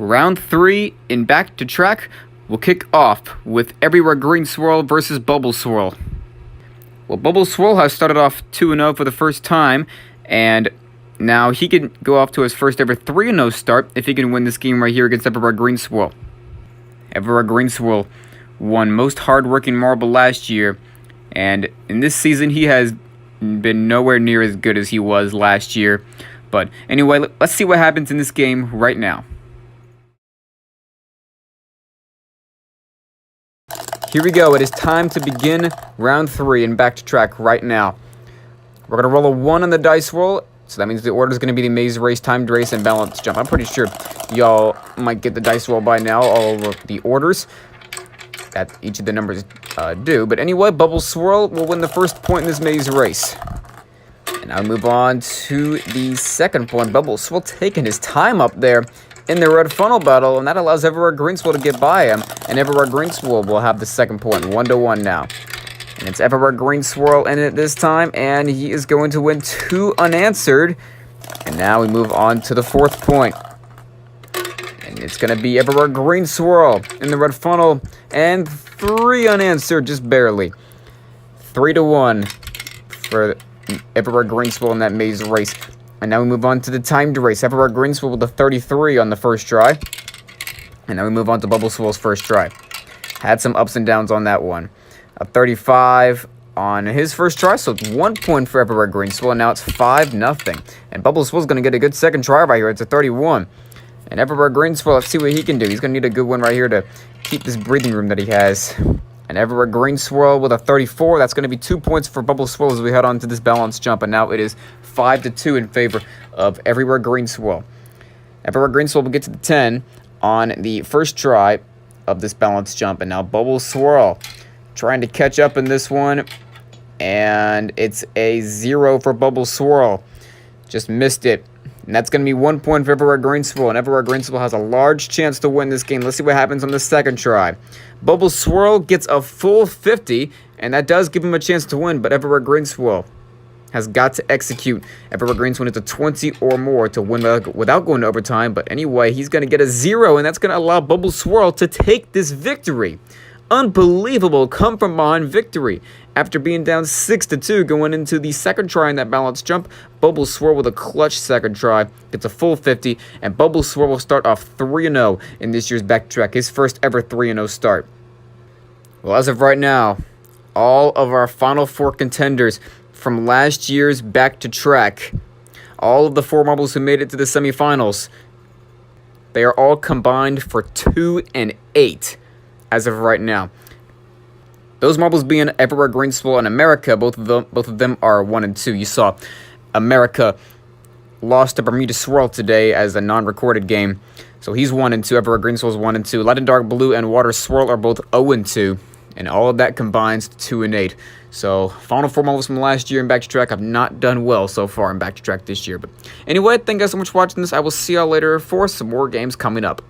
Round 3 in Back to Track will kick off with Everywhere Green Swirl versus Bubble Swirl. Well, Bubble Swirl has started off 2-0 for the first time, and now he can go off to his first ever 3-0 start if he can win this game right here against Everywhere Green Swirl. Everywhere Green Swirl won Most Hardworking Marble last year, and in this season he has been nowhere near as good as he was last year. But anyway, let's see what happens in this game right now. Here we go. It is time to begin round 3 and Back to Track right now. We're going to roll a 1 on the dice roll. So that means the order is going to be the maze race, timed race, and balance jump. I'm pretty sure y'all might get the dice roll by now, all of the orders that each of the numbers do. But anyway, Bubble Swirl will win the first point in this maze race. And now move on to the second point. Bubble Swirl taking his time up there in the red funnel battle, and that allows Everywhere Green Swirl to get by him. And Everywhere Green Swirl will have the second point, 1-1 now. And it's Everywhere Green Swirl in it this time, and he is going to win 2 unanswered. And now we move on to the fourth point. And it's going to be Everywhere Green Swirl in the red funnel, and 3 unanswered, just barely. 3-1 for Everywhere Green Swirl in that maze race. And now we move on to the timed race. Everywhere Green Swirl with a 33 on the first try. And now we move on to Bubble Swirl's first try. Had some ups and downs on that one. A 35 on his first try, so it's 1 point for Everywhere Green Swirl, and now it's 5-0. And Bubble Swirl's going to get a good second try right here. It's a 31. And Everywhere Green Swirl, let's see what he can do. He's going to need a good one right here to keep this breathing room that he has. And Everywhere Green Swirl with a 34. That's going to be 2 points for Bubble Swirl as we head on to this balance jump. And now it is 5-2 in favor of Everywhere Green Swirl. Everywhere Green Swirl will get to the 10 on the first try of this balance jump. And now Bubble Swirl trying to catch up in this one. And it's a 0 for Bubble Swirl. Just missed it. And that's going to be 1 point for Everywhere Green Swirl. And Everywhere Green Swirl has a large chance to win this game. Let's see what happens on the second try. Bubble Swirl gets a full 50. And that does give him a chance to win. But Everywhere Green Swirl has got to execute. Everywhere Green Swirl needs a 20 or more to win without going to overtime. But anyway, he's going to get a 0. And that's going to allow Bubble Swirl to take this victory. Unbelievable come-from-behind victory. After being down 6-2 going into the second try in that balance jump, Bubble Swirl with a clutch second try gets a full 50, and Bubble Swirl will start off 3-0 in this year's Back to Track, his first ever 3-0 start. Well, as of right now, all of our Final 4 contenders from last year's Back to Track, all of the 4 marbles who made it to the semifinals, they are all combined for 2-8 as of right now. Those marbles being Everywhere Green Swirl and America, both of them are 1-2. You saw America lost to Bermuda Swirl today as a non-recorded game, so he's 1-2. Everywhere Green Swirl is 1-2. Light and Dark Blue and Water Swirl are both 0-2, and all of that combines to 2-8. So Final 4 marbles from last year in Back to Track have not done well so far in Back to Track this year. But anyway, thank you guys so much for watching this. I will see y'all later for some more games coming up.